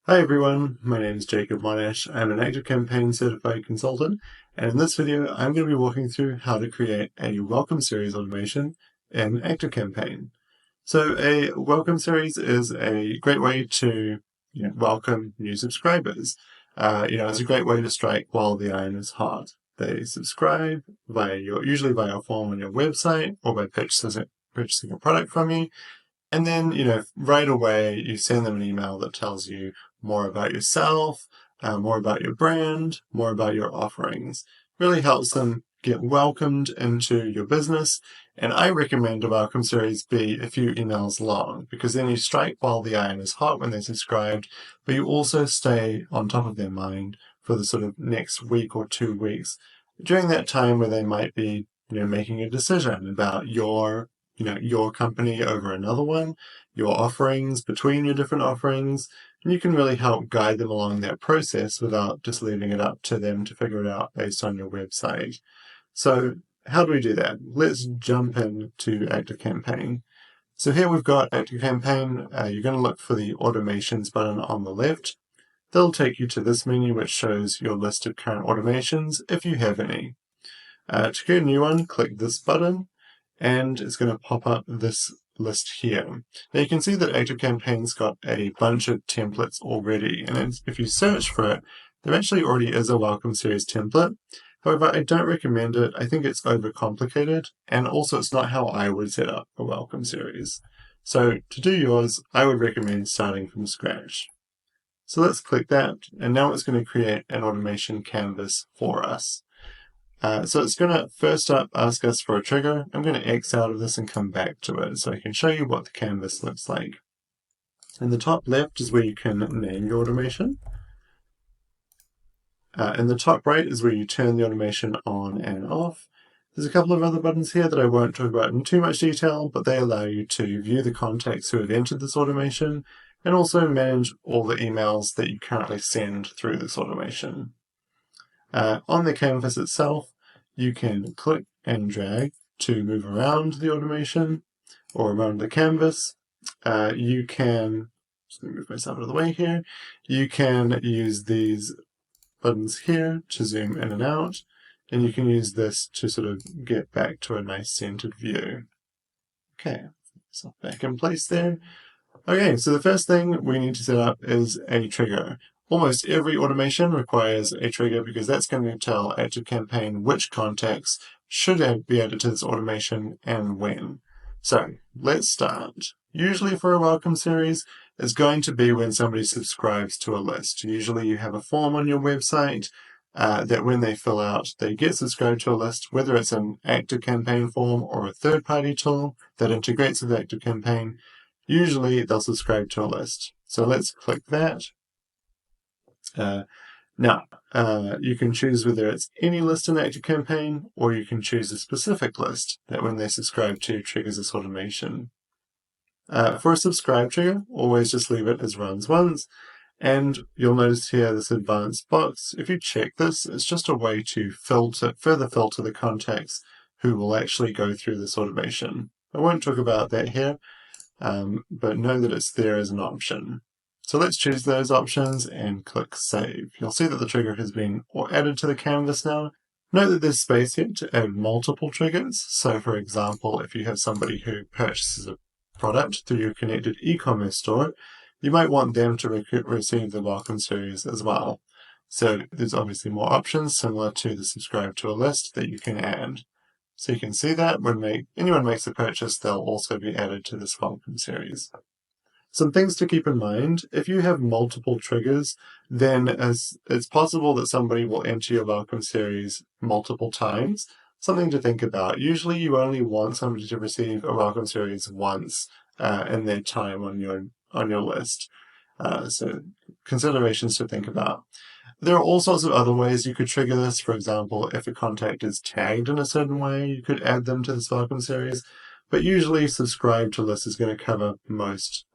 Hi everyone, my name is Jacob Monash. I'm an ActiveCampaign certified consultant, and in this video I'm going to be walking through how to create a welcome series automation in ActiveCampaign. So a welcome series is a great way to welcome new subscribers. It's a great way to strike while the iron is hot. They subscribe usually via a form on your website or by purchasing a product from you. And then, right away, you send them an email that tells you more about yourself, more about your brand, more about your offerings. Really helps them get welcomed into your business. And I recommend a welcome series be a few emails long, because then you strike while the iron is hot when they're subscribed, but you also stay on top of their mind for the sort of next week or 2 weeks. During that time where they might be, making a decision about your company over another one, your offerings between your different offerings, and you can really help guide them along that process without just leaving it up to them to figure it out based on your website. So how do we do that? Let's jump into ActiveCampaign. So here we've got ActiveCampaign. You're going to look for the automations button on the left. They'll take you to this menu which shows your list of current automations if you have any. To create a new one, click this button, and it's going to pop up this list here. Now you can see that ActiveCampaign's got a bunch of templates already, and if you search for it, there actually already is a welcome series template. However, I don't recommend it. I think it's overcomplicated, and also it's not how I would set up a welcome series. So to do yours, I would recommend starting from scratch. So let's click that, and now it's going to create an automation canvas for us. So it's going to first up ask us for a trigger. I'm going to X out of this and come back to it so I can show you what the canvas looks like. In the top left is where you can name your automation. In the top right is where you turn the automation on and off. There's a couple of other buttons here that I won't talk about in too much detail, but they allow you to view the contacts who have entered this automation and also manage all the emails that you currently send through this automation. On the canvas itself, you can click and drag to move around the automation or around the canvas. You can, just move myself out of the way here, you can use these buttons here to zoom in and out, and you can use this to sort of get back to a nice centered view. Okay, so back in place there. Okay, so the first thing we need to set up is a trigger. Almost every automation requires a trigger because that's going to tell ActiveCampaign which contacts should be added to this automation and when. So let's start. Usually for a welcome series, it's going to be when somebody subscribes to a list. Usually you have a form on your website that when they fill out, they get subscribed to a list, whether it's an ActiveCampaign form or a third-party tool that integrates with ActiveCampaign. Usually they'll subscribe to a list. So let's click that. Now, you can choose whether it's any list in ActiveCampaign, or you can choose a specific list that when they subscribe to triggers this automation. For a subscribe trigger, always just leave it as runs once, and you'll notice here this advanced box. If you check this, it's just a way to further filter the contacts who will actually go through this automation. I won't talk about that here, but know that it's there as an option. So let's choose those options and click Save. You'll see that the trigger has been added to the canvas now. Note that there's space here to add multiple triggers. So for example, if you have somebody who purchases a product through your connected e-commerce store, you might want them to receive the welcome series as well. So there's obviously more options similar to the subscribe to a list that you can add. So you can see that when anyone makes a purchase, they'll also be added to this welcome series. Some things to keep in mind: if you have multiple triggers, then it's possible that somebody will enter your welcome series multiple times. Something to think about. Usually you only want somebody to receive a welcome series once in their time on your list. So considerations to think about. There are all sorts of other ways you could trigger this. For example, if a contact is tagged in a certain way, you could add them to this welcome series. But usually subscribe to list is going to cover most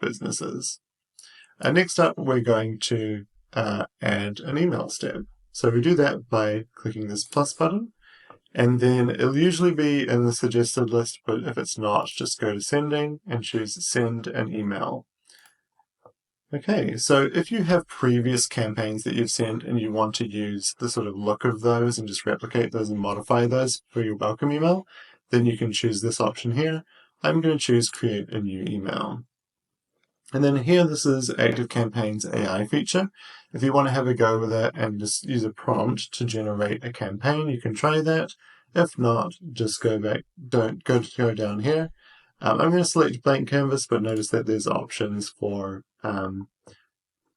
businesses. Next up, we're going to add an email step. So we do that by clicking this plus button, and then it'll usually be in the suggested list, but if it's not, just go to sending and choose send an email. Okay, so if you have previous campaigns that you've sent and you want to use the sort of look of those and just replicate those and modify those for your welcome email, then you can choose this option here. I'm going to choose create a new email. And then here, this is ActiveCampaign's AI feature. If you want to have a go with it and just use a prompt to generate a campaign, you can try that. If not, just go back, go down here. I'm going to select blank canvas, but notice that there's options for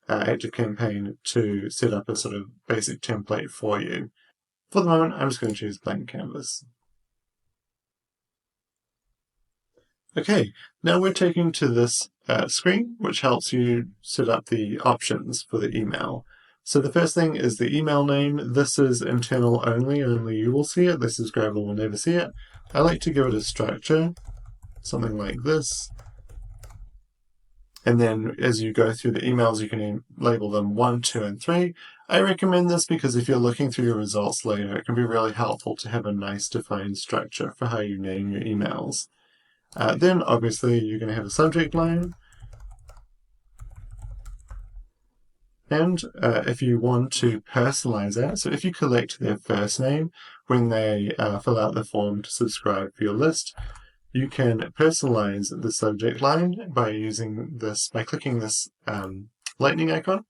ActiveCampaign to set up a sort of basic template for you. For the moment, I'm just going to choose blank canvas. Okay, now we're taken to this screen, which helps you set up the options for the email. So the first thing is the email name. This is internal only you will see it. This is Gravel will never see it. I like to give it a structure, something like this. And then as you go through the emails, you can label them 1, 2, and 3. I recommend this because if you're looking through your results later, it can be really helpful to have a nice defined structure for how you name your emails. Then obviously you're going to have a subject line. And if you want to personalize that, so if you collect their first name when they fill out the form to subscribe for your list, you can personalize the subject line by using this, by clicking this lightning icon,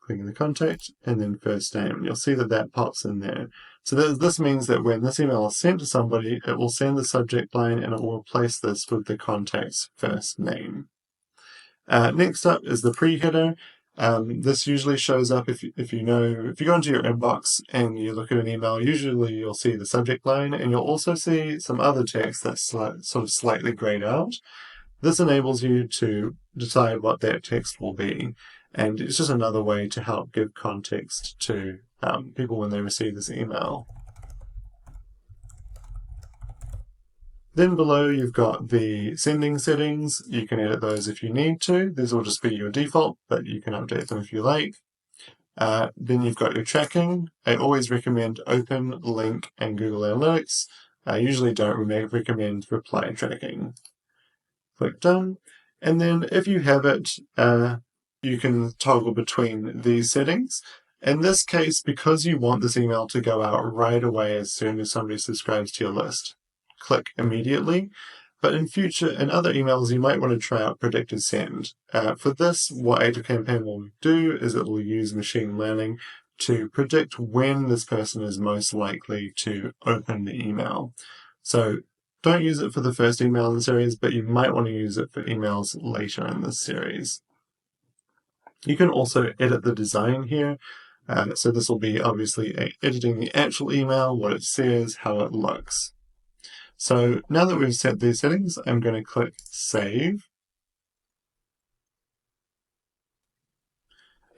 clicking the contact, and then first name. And you'll see that that pops in there. So this means that when this email is sent to somebody, it will send the subject line and it will replace this with the contact's first name. Next up is the pre-header. This usually shows up if you go into your inbox and you look at an email, usually you'll see the subject line and you'll also see some other text that's sort of slightly grayed out. This enables you to decide what that text will be, and it's just another way to help give context to people when they receive this email. Then below you've got the sending settings. You can edit those if you need to. These will just be your default, but you can update them if you like. Then you've got your tracking. I always recommend Open, Link, and Google Analytics. I usually don't recommend reply tracking. Click Done. And then if you have it, you can toggle between these settings. In this case, because you want this email to go out right away as soon as somebody subscribes to your list, click immediately. But in other emails, you might want to try out predicted send. For this, what ActiveCampaign will do is it will use machine learning to predict when this person is most likely to open the email. So don't use it for the first email in the series, but you might want to use it for emails later in this series. You can also edit the design here. So this will be obviously editing the actual email, what it says, how it looks. So now that we've set these settings, I'm going to click Save.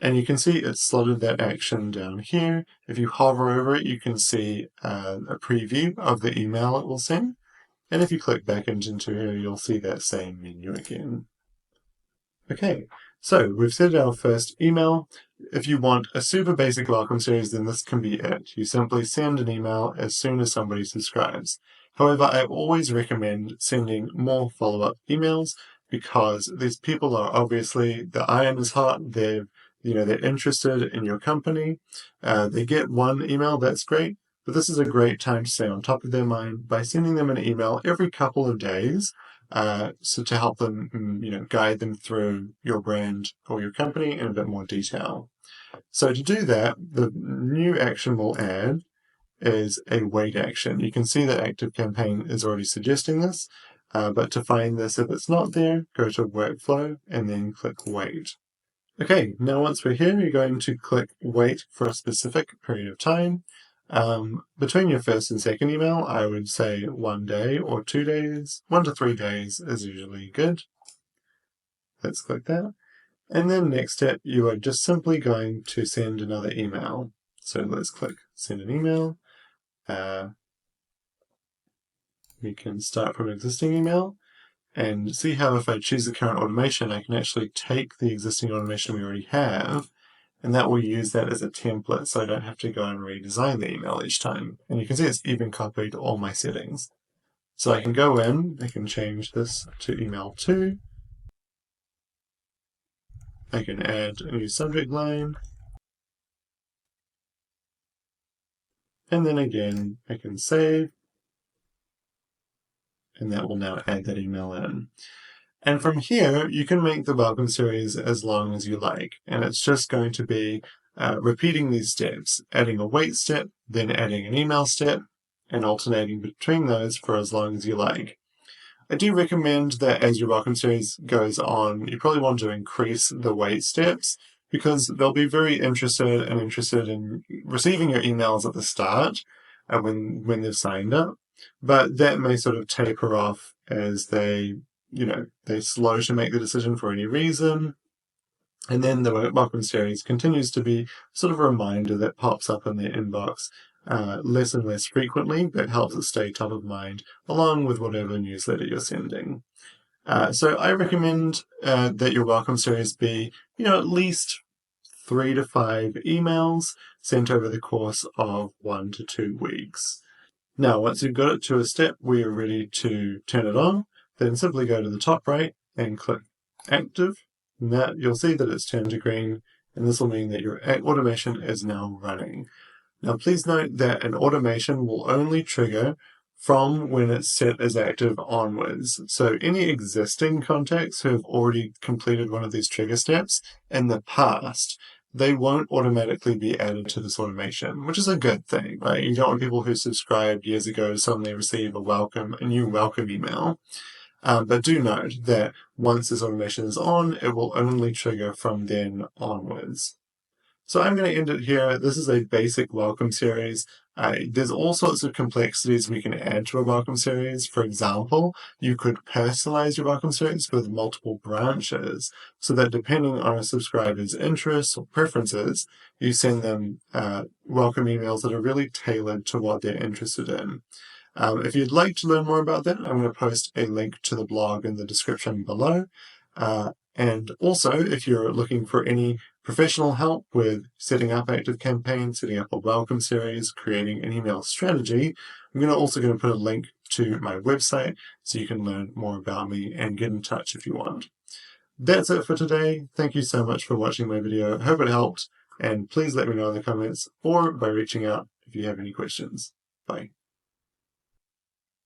And you can see it's slotted that action down here. If you hover over it, you can see a preview of the email it will send. And if you click back into here, you'll see that same menu again. Okay, so we've set our first email. If you want a super basic welcome series, then this can be it. You simply send an email as soon as somebody subscribes. However, I always recommend sending more follow-up emails because these people are obviously, the iron is hot, they're interested in your company. They get one email, that's great, but this is a great time to stay on top of their mind by sending them an email every couple of days. So to help them, guide them through your brand or your company in a bit more detail. So to do that, the new action we'll add is a wait action. You can see that ActiveCampaign is already suggesting this, but to find this, if it's not there, go to Workflow and then click Wait. Okay, now once we're here, you're going to click Wait for a specific period of time. Between your first and second email, I would say 1 day or 2 days. 1 to 3 days is usually good. Let's click that. And then next step, you are just simply going to send another email. So let's click Send an Email. We can start from an existing email and see how if I choose the current automation, I can actually take the existing automation we already have, and that will use that as a template so I don't have to go and redesign the email each time. And you can see it's even copied all my settings. So I can go in, I can change this to email 2. I can add a new subject line. And then again, I can save. And that will now add that email in. And from here, you can make the welcome series as long as you like. And it's just going to be repeating these steps, adding a wait step, then adding an email step, and alternating between those for as long as you like. I do recommend that as your welcome series goes on, you probably want to increase the wait steps because they'll be very interested in receiving your emails at the start when they've signed up. But that may sort of taper off as they're slow to make the decision for any reason. And then the welcome series continues to be sort of a reminder that pops up in their inbox less and less frequently, but helps it stay top of mind along with whatever newsletter you're sending. So I recommend that your welcome series be, at least 3 to 5 emails sent over the course of 1 to 2 weeks. Now, once you've got it to a step where you're ready to turn it on, then simply go to the top right and click Active. And that you'll see that it's turned to green, and this will mean that your automation is now running. Now, please note that an automation will only trigger from when it's set as active onwards. So any existing contacts who have already completed one of these trigger steps in the past, they won't automatically be added to this automation, which is a good thing, right? You don't want people who subscribed years ago suddenly receive a new welcome email. But do note that once this automation is on, it will only trigger from then onwards. So I'm going to end it here. This is a basic welcome series. There's all sorts of complexities we can add to a welcome series. For example, you could personalize your welcome series with multiple branches so that depending on a subscriber's interests or preferences, you send them welcome emails that are really tailored to what they're interested in. If you'd like to learn more about that, I'm going to post a link to the blog in the description below. And also, if you're looking for any professional help with setting up ActiveCampaign, setting up a welcome series, creating an email strategy, I'm also going to put a link to my website so you can learn more about me and get in touch if you want. That's it for today. Thank you so much for watching my video. I hope it helped, and please let me know in the comments or by reaching out if you have any questions. Bye.